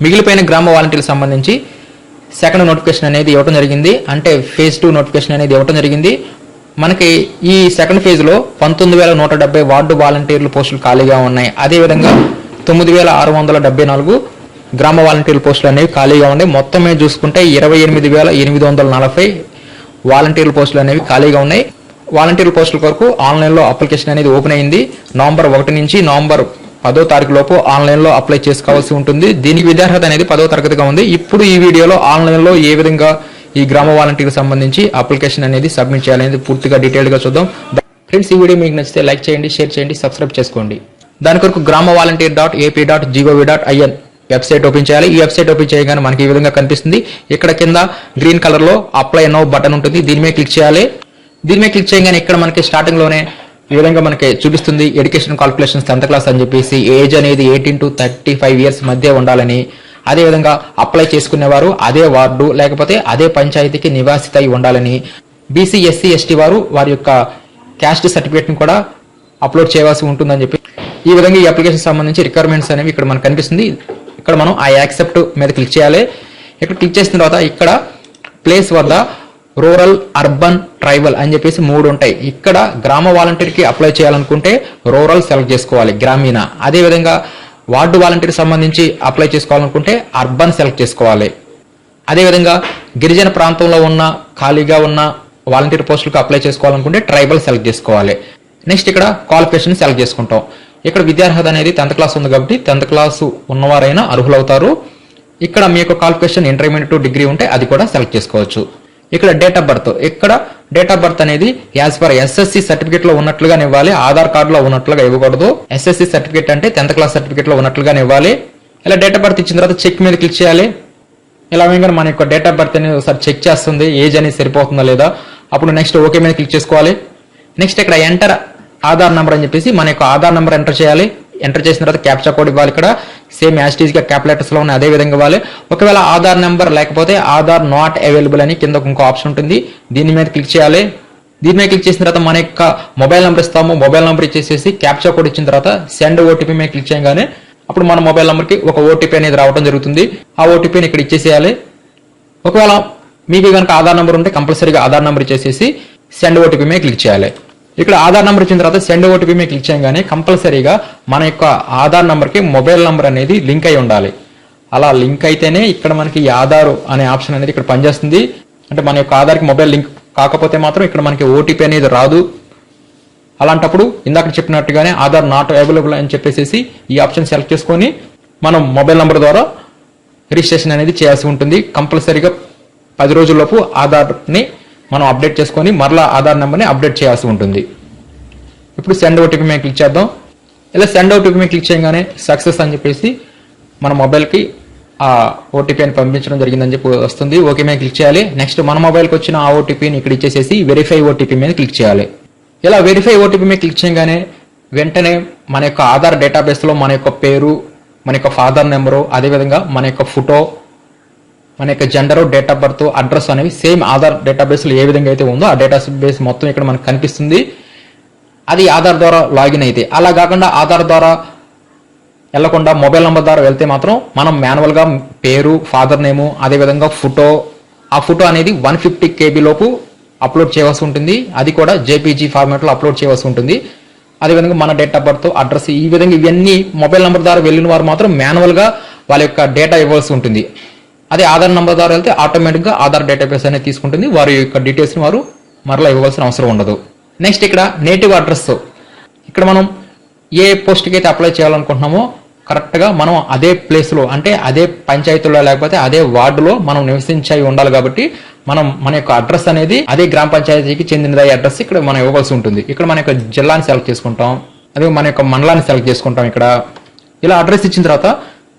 మిగిలిపోయిన గ్రామ వాలంటీర్లకు సంబంధించి సెకండ్ నోటిఫికేషన్ అనేది ఇవ్వడం జరిగింది. అంటే ఫేజ్ 2 నోటిఫికేషన్ అనేది ఇవ్వడం జరిగింది. మనకి ఈ సెకండ్ ఫేజ్లో 19,170 వార్డు వాలంటీర్ల పోస్టులు ఖాళీగా ఉన్నాయి. అదేవిధంగా 9,674 గ్రామ వాలంటీర్ల పోస్టులు అనేవి ఖాళీగా ఉన్నాయి. మొత్తం మీద చూసుకుంటే 28,840 వాలంటీర్ల పోస్టులు అనేవి ఖాళీగా ఉన్నాయి. వాలంటీర్ల పోస్టుల కొరకు ఆన్లైన్లో అప్లికేషన్ అనేది ఓపెన్ అయింది. నవంబర్ 1 నుంచి నవంబర్ 10వ తారీఖు లోపు ఆన్లైన్లో అప్లై చేసుకోవాల్సి ఉంటుంది. దీనికి విద్యార్హత అనేది 10వ తరగతిగా ఉంది. ఇప్పుడు ఈ వీడియోలో ఆన్లైన్లో ఏ విధంగా ఈ గ్రామ వాలంటీర్కి సంబంధించి అప్లికేషన్ అనేది సబ్మిట్ చేయాలనేది పూర్తిగా డీటెయిల్గా చూద్దాం. ఫ్రెండ్స్, ఈ వీడియో మీకు నచ్చితే లైక్ చేయండి, షేర్ చేయండి, సబ్స్క్రైబ్ చేసుకోండి. దాని కొరకు gramavolunteer.ap.gov.in వెబ్సైట్ ఓపెన్ చేయాలి. ఈ వెబ్సైట్ ఓపెన్ చేయగానే మనకి ఈ విధంగా కనిపిస్తుంది. ఇక్కడ కింద గ్రీన్ కలర్ లో అప్లై నౌ బటన్ ఉంటుంది. దీని మీద క్లిక్ చేయాలి. దీని మీద క్లిక్ చేయగానే ఇక్కడ మనకి స్టార్టింగ్ లోనే ఈ విధంగా మనకి చూపిస్తుంది ఎడ్యుకేషన్ క్వాలిఫికేషన్స్ 10th క్లాస్ అని చెప్పేసి, ఏజ్ అనేది 18 to 35 years మధ్య ఉండాలని, అదేవిధంగా అప్లై చేసుకునేవారు అదే వార్డు లేకపోతే అదే పంచాయతీకి నివాసిత అయి ఉండాలని, బీసీ ఎస్సీ ఎస్టీ వారు వారి యొక్క క్యాస్ట్ సర్టిఫికేట్ ని కూడా అప్లోడ్ చేయవలసి ఉంటుందని చెప్పి ఈ విధంగా ఈ అప్లికేషన్ సంబంధించి రిక్వైర్మెంట్స్ అనేవి ఇక్కడ మనకు కనిపిస్తుంది. ఇక్కడ మనం ఆ యాక్సెప్ట్ మీద క్లిక్ చేయాలి. ఇక్కడ క్లిక్ చేసిన తర్వాత ఇక్కడ ప్లేస్ వద్ద రూరల్, అర్బన్, ట్రైబల్ అని చెప్పేసి 3 ఉంటాయి. ఇక్కడ గ్రామ వాలంటీర్కి అప్లై చేయాలనుకుంటే రూరల్ సెలెక్ట్ చేసుకోవాలి, గ్రామీణ. అదేవిధంగా వార్డు వాలంటీర్ సంబంధించి అప్లై చేసుకోవాలనుకుంటే అర్బన్ సెలెక్ట్ చేసుకోవాలి. అదేవిధంగా గిరిజన ప్రాంతంలో ఉన్న ఖాళీగా ఉన్న వాలంటీర్ పోస్టులకు అప్లై చేసుకోవాలనుకుంటే ట్రైబల్ సెలెక్ట్ చేసుకోవాలి. నెక్స్ట్ ఇక్కడ క్వాలిఫికేషన్ సెలెక్ట్ చేసుకుంటాం. ఇక్కడ విద్యార్హత అనేది 10th క్లాస్ ఉంది కాబట్టి 10th క్లాస్ ఉన్నవారైనా అర్హులవుతారు. ఇక్కడ మీ యొక్క క్వాలిఫికేషన్ ఇంటర్మీడియట్ టు డిగ్రీ ఉంటే అది కూడా సెలెక్ట్ చేసుకోవచ్చు. ఇక్కడ డేట్ ఆఫ్ బర్త్, ఇక్కడ డేట్ ఆఫ్ బర్త్ అనేది యాజ్ పర్ ఎస్ఎస్సి సర్టిఫికేట్ లో ఉన్నట్లుగానే ఇవ్వాలి, ఆధార్ కార్డులో ఉన్నట్లుగా ఇవ్వకూడదు. ఎస్ఎస్సి సర్టిఫికేట్ అంటే 10th క్లాస్ సర్టిఫికేట్ లో ఉన్నట్లుగానే ఇవ్వాలి. ఇలా డేట్ ఆఫ్ బర్త్ ఇచ్చిన తర్వాత చెక్ మీద క్లిక్ చేయాలి. ఇలా వేయగానే మన యొక్క డేట్ ఆఫ్ బర్త్ అనేది ఒకసారి చెక్ చేస్తుంది, ఏజ్ అనేది సరిపోతుందా లేదా. అప్పుడు నెక్స్ట్ ఓకే మీద క్లిక్ చేసుకోవాలి. నెక్స్ట్ ఇక్కడ ఎంటర్ ఆధార్ నెంబర్ అని చెప్పేసి మన యొక్క ఆధార్ నెంబర్ ఎంటర్ చేయాలి. ఎంటర్ చేసిన తర్వాత క్యాప్చా కోడ్ ఇవ్వాలి. ఇక్కడ సేమ్ యాస్టీజ్ గా క్యాప్ లెటర్స్ లో ఉన్నాయి, అదే విధంగా ఇవ్వాలి. ఒకవేళ ఆధార్ నెంబర్ లేకపోతే ఆధార్ నాట్ అవైలబుల్ అని కింద ఇంకో ఆప్షన్ ఉంటుంది, దీని మీద క్లిక్ చేయాలి. దీని మీద క్లిక్ చేసిన తర్వాత మన యొక్క మొబైల్ నెంబర్ ఇస్తాము. మొబైల్ నెంబర్ ఇచ్చేసేసి క్యాప్చా కోడ్ ఇచ్చిన తర్వాత సెండ్ ఓటీపీ మీద క్లిక్ చేయగానే అప్పుడు మన మొబైల్ నెంబర్ కి ఒక ఓటీపీ అనేది రావడం జరుగుతుంది. ఆ ఓటీపీని ఇక్కడ ఇచ్చేసేయాలి. ఒకవేళ మీకు కనుక ఆధార్ నెంబర్ ఉంటే కంపల్సరీగా ఆధార్ నెంబర్ ఇచ్చేసేసి సెండ్ ఓటీపీ మీద క్లిక్ చేయాలి. ఇక్కడ ఆధార్ నెంబర్ ఇచ్చిన తర్వాత సెండ్ ఓటీపీ మీద క్లిక్ చేయగానే కంపల్సరీగా మన యొక్క ఆధార్ నెంబర్కి మొబైల్ నెంబర్ అనేది లింక్ అయి ఉండాలి. అలా లింక్ అయితేనే ఇక్కడ మనకి ఈ ఆధార్ అనే ఆప్షన్ అనేది ఇక్కడ పనిచేస్తుంది. అంటే మన యొక్క ఆధార్కి మొబైల్ లింక్ కాకపోతే మాత్రం ఇక్కడ మనకి ఓటీపీ అనేది రాదు. అలాంటప్పుడు ఇందాక చెప్పినట్టుగానే ఆధార్ నాట్ అవైలబుల్ అని చెప్పేసి ఈ ఆప్షన్ సెలెక్ట్ చేసుకొని మనం మొబైల్ నెంబర్ ద్వారా రిజిస్ట్రేషన్ అనేది చేయాల్సి ఉంటుంది. కంపల్సరీగా 10 రోజుల్లోపు ఆధార్ని మనం అప్డేట్ చేసుకొని మరలా ఆధార్ నెంబర్ని అప్డేట్ చేయాల్సి ఉంటుంది. ఇప్పుడు సెండ్ ఓటీపీ మీద క్లిక్ చేద్దాం. ఇలా సెండ్ ఓటీపీ మీద క్లిక్ చేయగానే సక్సెస్ అని చెప్పేసి మన మొబైల్కి ఆ ఓటీపీని పంపించడం జరిగిందని చెప్పి వస్తుంది. ఓకే మీద క్లిక్ చేయాలి. నెక్స్ట్ మన మొబైల్కి వచ్చిన ఆ ఓటీపీని ఇక్కడ ఇచ్చేసేసి వెరిఫై ఓటీపీ మీద క్లిక్ చేయాలి. ఇలా వెరిఫై ఓటీపీ మీద క్లిక్ చేయగానే వెంటనే మన యొక్క ఆధార్ డేటాబేస్లో మన యొక్క పేరు, మన యొక్క ఫాదర్ నెంబరు, అదేవిధంగా మన యొక్క ఫోటో, మన యొక్క gender, date of birth, address అనేవి సేమ్ ఆధార్ డేటాబేస్లో ఏ విధంగా అయితే ఉందో ఆ డేటాబేస్ మొత్తం ఇక్కడ మనకు కనిపిస్తుంది. అది ఆధార్ ద్వారా లాగిన్ అయితే. అలా కాకుండా ఆధార్ ద్వారా వెళ్లకుండా మొబైల్ నెంబర్ ద్వారా వెళ్తే మాత్రం మనం మాన్యువల్గా పేరు, ఫాదర్ నేము, అదేవిధంగా ఫోటో, ఆ ఫోటో అనేది 150 KB లోపు అప్లోడ్ చేయవలసి ఉంటుంది. అది కూడా జేపీజీ ఫార్మాట్లో అప్లోడ్ చేయవలసి ఉంటుంది. అదేవిధంగా మన డేట్ ఆఫ్ బర్త్, అడ్రస్, ఈ విధంగా ఇవన్నీ మొబైల్ నెంబర్ ద్వారా వెళ్ళిన వారు మాత్రం మాన్యువల్గా వాళ్ళ యొక్క డేటా ఇవ్వాల్సి ఉంటుంది. అదే ఆధార్ నెంబర్ ద్వారా వెళ్తే ఆటోమేటిక్గా ఆధార్ డేటాబేస్ అనేది తీసుకుంటుంది. వారి యొక్క డీటెయిల్స్ని వారు మరలా ఇవ్వాల్సిన అవసరం ఉండదు. నెక్స్ట్ ఇక్కడ నేటివ్ అడ్రస్, ఇక్కడ మనం ఏ పోస్ట్కి అయితే అప్లై చేయాలనుకుంటున్నామో కరెక్ట్గా మనం అదే ప్లేస్లో అంటే అదే పంచాయతీలో లేకపోతే అదే వార్డులో మనం నివసించి ఉండాలి. కాబట్టి మనం మన యొక్క అడ్రస్ అనేది అదే గ్రామ పంచాయతీకి చెందినది అడ్రస్ ఇక్కడ మనం ఇవ్వాల్సి ఉంటుంది. ఇక్కడ మన యొక్క జిల్లాని సెలెక్ట్ చేసుకుంటాం, అదే మన యొక్క మండలాన్ని సెలెక్ట్ చేసుకుంటాం. ఇక్కడ ఇలా అడ్రస్ ఇచ్చిన తర్వాత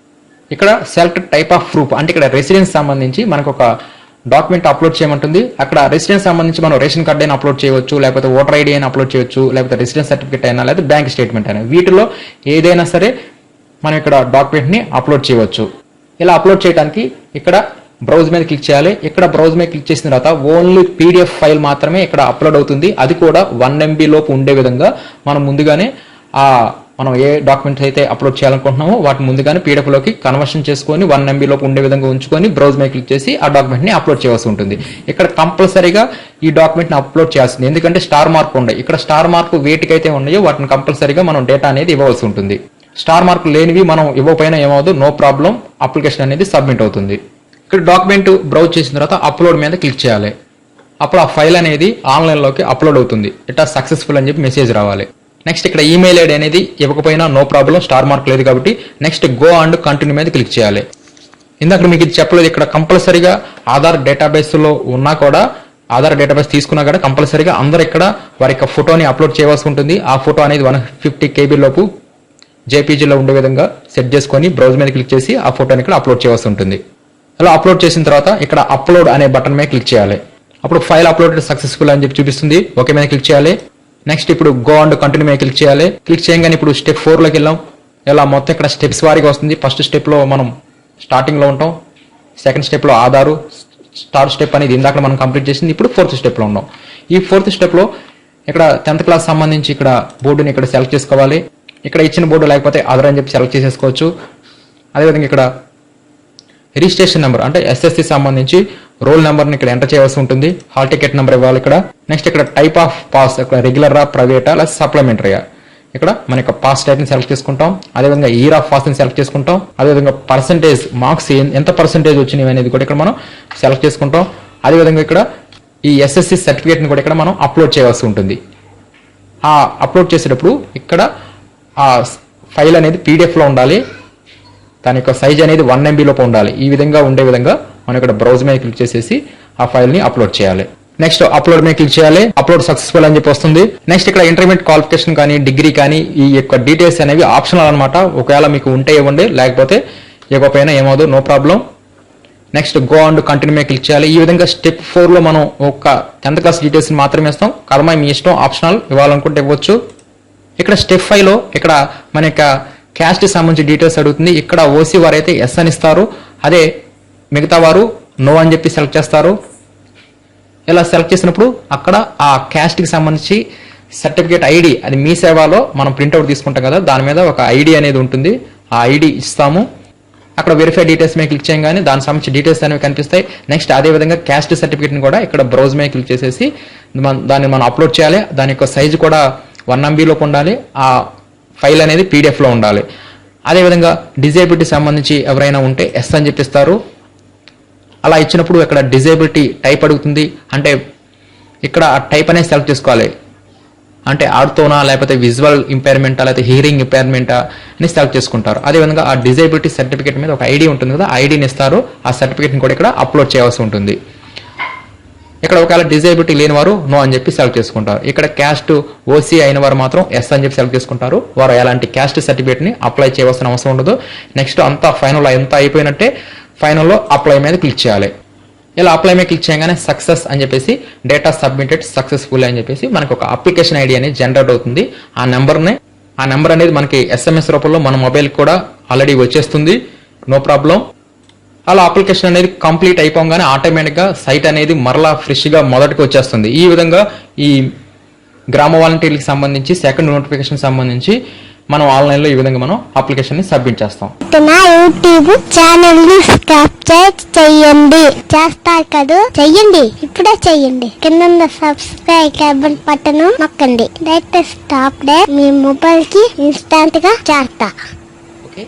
ఇక్కడ సెలెక్ట్ టైప్ ఆఫ్ ప్రూఫ్ అంటే ఇక్కడ రెసిడెన్స్ సంబంధించి మనకు ఒక డాక్యుమెంట్ అప్లోడ్ చేయమంటుంది. అక్కడ రెసిడెన్స్ సంబంధించి మనం రేషన్ కార్డు అయినా అప్లోడ్ చేయవచ్చు, లేకపోతే ఓటర్ ఐడి అయినా అప్లోడ్ చేయవచ్చు, లేకపోతే రెసిడెన్స్ సర్టిఫికేట్ అయినా, లేకపోతే బ్యాంక్ స్టేట్మెంట్ అయినా, వీటిలో ఏదైనా సరే మనం ఇక్కడ డాక్యుమెంట్ ని అప్లోడ్ చేయవచ్చు. ఇలా అప్లోడ్ చేయడానికి ఇక్కడ బ్రౌజ్ మీద క్లిక్ చేయాలి. ఇక్కడ బ్రౌజ్ మీద క్లిక్ చేసిన తర్వాత ఓన్లీ పీడిఎఫ్ ఫైల్ మాత్రమే ఇక్కడ అప్లోడ్ అవుతుంది. అది కూడా 1 MB లోపు ఉండే విధంగా మనం ముందుగానే ఆ మనం ఏ డాక్యుమెంట్స్ అయితే అప్లోడ్ చేయాలనుకుంటున్నామో వాటిని ముందుగానే PDF లోకి కన్వర్షన్ చేసుకొని 1 MB లోపు ఉండే విధంగా ఉంచుకొని బ్రౌజ్ మీద క్లిక్ చేసి ఆ డాక్యుమెంట్ ని అప్లోడ్ చేయాల్సి ఉంటుంది. ఇక్కడ కంపల్సరీగా ఈ డాక్యుమెంట్ ని అప్లోడ్ చేయాల్సింది, ఎందుకంటే స్టార్ మార్క్ ఉన్నాయి. ఇక్కడ స్టార్ మార్క్ వేటికైతే ఉన్నాయో వాటిని కంపల్సరీగా మనం డేటా అనేది ఇవ్వవలసి ఉంటుంది. స్టార్ మార్క్ లేనివి మనం ఇవ్వకపోయినా ఏమవుతుంది, నో ప్రాబ్లం, అప్లికేషన్ అనేది సబ్మిట్ అవుతుంది. ఇక్కడ డాక్యుమెంట్ బ్రౌజ్ చేసిన తర్వాత అప్లోడ్ మీద క్లిక్ చేయాలి. అప్పుడు ఆ ఫైల్ అనేది ఆన్లైన్ లోకి అప్లోడ్ అవుతుంది. ఇట్లా సక్సెస్ఫుల్ అని చెప్పి మెసేజ్ రావాలి. నెక్స్ట్ ఇక్కడ ఈమెయిల్ ఐడి అనేది ఇవ్వకపోయినా నో ప్రాబ్లం, స్టార్ మార్క్ లేదు కాబట్టి నెక్స్ట్ గో అండ్ కంటిన్యూ మీద క్లిక్ చేయాలి. ఇందాక మీకు ఇది చెప్పలేదు, ఇక్కడ కంపల్సరీగా ఆధార్ డేటాబేస్ లో ఉన్నా కూడా, ఆధార్ డేటాబేస్ తీసుకున్నా కూడా కంపల్సరీగా అందరూ ఇక్కడ వారి యొక్క ఫోటోని అప్లోడ్ చేయవలసి ఉంటుంది. ఆ ఫోటో అనేది 150 KB లోపు జేపీజీలో ఉండే విధంగా సెట్ చేసుకొని బ్రౌజ్ మీద క్లిక్ చేసి ఆ ఫోటోని ఇక్కడ అప్లోడ్ చేయవలసి ఉంటుంది. అలా అప్లోడ్ చేసిన తర్వాత ఇక్కడ అప్లోడ్ అనే బటన్ మీద క్లిక్ చేయాలి. అప్పుడు ఫైల్ అప్లోడ్ సక్సెస్ఫుల్ అని చెప్పి చూపిస్తుంది. ఓకే మీద క్లిక్ చేయాలి. నెక్స్ట్ ఇప్పుడు గో అండ్ కంటిన్యూ మీద క్లిక్ చేయాలి. క్లిక్ చేయగానే ఇప్పుడు స్టెప్ 4 లోకి వెళ్ళాం. ఇలా మొత్తం ఇక్కడ స్టెప్స్ వారీగా వస్తుంది. ఫస్ట్ స్టెప్ లో మనం స్టార్టింగ్ లో ఉంటాం. సెకండ్ స్టెప్ లో ఆధారు, థర్డ్ స్టెప్ అనేది ఇందాక మనం కంప్లీట్ చేసింది. ఇప్పుడు 4th స్టెప్ లో ఉన్నాం. ఈ 4th స్టెప్ లో ఇక్కడ 10th క్లాస్ సంబంధించి ఇక్కడ బోర్డుని ఇక్కడ సెలెక్ట్ చేసుకోవాలి. ఇక్కడ ఇచ్చిన బోర్డు లేకపోతే ఆధార్ అని చెప్పి సెలెక్ట్ చేసేసుకోవచ్చు. అదేవిధంగా ఇక్కడ రిజిస్ట్రేషన్ నెంబర్ అంటే SSC సంబంధించి రోల్ నెంబర్ని ఇక్కడ ఎంటర్ చేయవలసి ఉంటుంది. హాల్ టికెట్ నెంబర్ ఇవ్వాలి ఇక్కడ. నెక్స్ట్ ఇక్కడ టైప్ ఆఫ్ పాస్, ఇక్కడ రెగ్యులరా, ప్రైవేటా, లేదా సప్లిమెంటరీయా, ఇక్కడ మన యొక్క పాస్ టైప్ ని సెలెక్ట్ చేసుకుంటాం. అదేవిధంగా ఇయర్ ఆఫ్ పాస్ ని సెలెక్ట్ చేసుకుంటాం. అదేవిధంగా పర్సెంటేజ్ మార్క్స్ ఎంత పర్సెంటేజ్ వచ్చినాయి అనేది కూడా ఇక్కడ మనం సెలెక్ట్ చేసుకుంటాం. అదేవిధంగా ఇక్కడ ఈ SSC సర్టిఫికేట్ ని కూడా ఇక్కడ మనం అప్లోడ్ చేయవలసి ఉంటుంది. ఆ అప్లోడ్ చేసేటప్పుడు ఇక్కడ ఆ ఫైల్ అనేది PDF లో ఉండాలి. దాని యొక్క సైజ్ అనేది 1 MB లోపు ఉండాలి. ఈ విధంగా ఉండే విధంగా మనం ఇక్కడ బ్రౌజ్ మీద క్లిక్ చేసేసి ఆ ఫైల్ ని అప్లోడ్ చేయాలి. నెక్స్ట్ అప్లోడ్ మీద క్లిక్ చేయాలి. అప్లోడ్ సక్సెస్ఫుల్ అని చెప్పి వస్తుంది. నెక్స్ట్ ఇక్కడ ఇంటర్మీడియట్ క్వాలిఫికేషన్ కానీ, డిగ్రీ కానీ, ఈ యొక్క డీటెయిల్స్ అనేవి ఆప్షనల్ అనమాట. ఒకవేళ మీకు ఉంటే ఇవ్వండి, లేకపోతే ఇవ్వకపోయినా ఏమవుదు, no problem. Next go and continue మీద క్లిక్ చేయాలి. ఈ విధంగా స్టెప్ 4 లో మనం ఒక 10th క్లాస్ డీటెయిల్స్ మాత్రమే ఇస్తాం. కర్మ మీ ఇష్టం, ఆప్షనల్, ఇవ్వాలనుకుంటే ఇవ్వచ్చు. ఇక్కడ స్టెప్ 5 లో ఇక్కడ మన యొక్క క్యాస్ట్ సంబంధించి డీటెయిల్స్ అడుగుతుంది. ఇక్కడ ఓసీ వారైతే ఎస్ అని ఇస్తారు, అదే మిగతా వారు నో అని చెప్పి సెలెక్ట్ చేస్తారు. ఇలా సెలెక్ట్ చేసినప్పుడు అక్కడ ఆ క్యాస్ట్ కి సంబంధించి సర్టిఫికేట్ ఐడి, అది మీ సేవలో మనం ప్రింట్అవుట్ తీసుకుంటాం కదా, దాని మీద ఒక ఐడి అనేది ఉంటుంది. ఆ ఐడి ఇస్తాము. అక్కడ వెరిఫై డీటెయిల్స్ మీద క్లిక్ చేయగానే దానికి సంబంధించి డీటెయిల్స్ అనేవి కనిపిస్తాయి. నెక్స్ట్ అదే విధంగా క్యాస్ట్ సర్టిఫికేట్ ని కూడా ఇక్కడ బ్రౌజ్ మీద క్లిక్ చేసేసి దాన్ని మనం అప్లోడ్ చేయాలి. దాని యొక్క సైజు కూడా 1 MB లోపు ఉండాలి. ఆ ఫైల్ అనేది PDF లో ఉండాలి. అదేవిధంగా డిజేబిలిటీ సంబంధించి ఎవరైనా ఉంటే ఎస్ అని చెప్పిస్తారు. అలా ఇచ్చినప్పుడు ఇక్కడ డిజేబిలిటీ టైప్ అడుగుతుంది. అంటే ఇక్కడ ఆ టైప్ అనేది సెలెక్ట్ చేసుకోవాలి. అంటే ఆర్తోనా, లేకపోతే విజువల్ ఇంపైర్మెంటా, లేకపోతే హియరింగ్ ఇంపైర్మెంటా అని సెలెక్ట్ చేసుకుంటారు. అదేవిధంగా ఆ డిజేబిలిటీ సర్టిఫికేట్ మీద ఒక ఐడి ఉంటుంది కదా, ఐడిని ఇస్తారు. ఆ సర్టిఫికేట్ని కూడా ఇక్కడ అప్లోడ్ చేయాల్సి ఉంటుంది. ఇక్కడ ఒకవేళ డిజేబిలిటీ లేని వారు నో అని చెప్పి సెలెక్ట్ చేసుకుంటారు. ఇక్కడ క్యాస్ట్ ఓసీ అయిన వారు మాత్రం ఎస్ అని చెప్పి సెలెక్ట్ చేసుకుంటారు. వారు ఎలాంటి క్యాస్ట్ సర్టిఫికేట్ ని అప్లై చేయవలసిన అవసరం ఉండదు. నెక్స్ట్ అంతా ఫైనల్ ఎంత అయిపోయినట్టే ఫైనల్లో అప్లై మీద క్లిక్ చేయాలి. ఇలా అప్లై మీద క్లిక్ చేయగానే సక్సెస్ అని చెప్పేసి డేటా సబ్మిటెడ్ సక్సెస్ఫుల్ అని చెప్పేసి మనకు ఒక అప్లికేషన్ ఐడి అనేది జనరేట్ అవుతుంది. ఆ నెంబర్ అనేది మనకి SMS రూపంలో మన మొబైల్ కూడా ఆల్రెడీ వచ్చేస్తుంది, నో ప్రాబ్లం. అలా అప్లికేషన్ అనేది కంప్లీట్ అయిపోగానే ఆటోమేటిక్ గా సైట్ అనేది మరలా ఫ్రెష్ గా మొదటికి వచ్చేస్తుంది. ఈ విధంగా ఈ గ్రామ వాలంటీర్లకు సంబంధించి సెకండ్ నోటిఫికేషన్ సంబంధించి మనం ఆన్లైన్ లో ఈ విధంగా మనం అప్లికేషన్ ని సబ్మిట్ చేస్తాం. నా యూట్యూబ్ ఛానల్ ని సబ్స్క్రైబ్ చేయండి. చేస్తారు కదా, చెయ్యండి, ఇప్పుడే చెయ్యండి. కింద సబ్స్క్రైబ్ బటన్ నొక్కండి. లేటెస్ట్ అప్డేట్ మీ మొబైల్ కి ఇన్స్టాంట్ గా చేస్తా. ఓకే.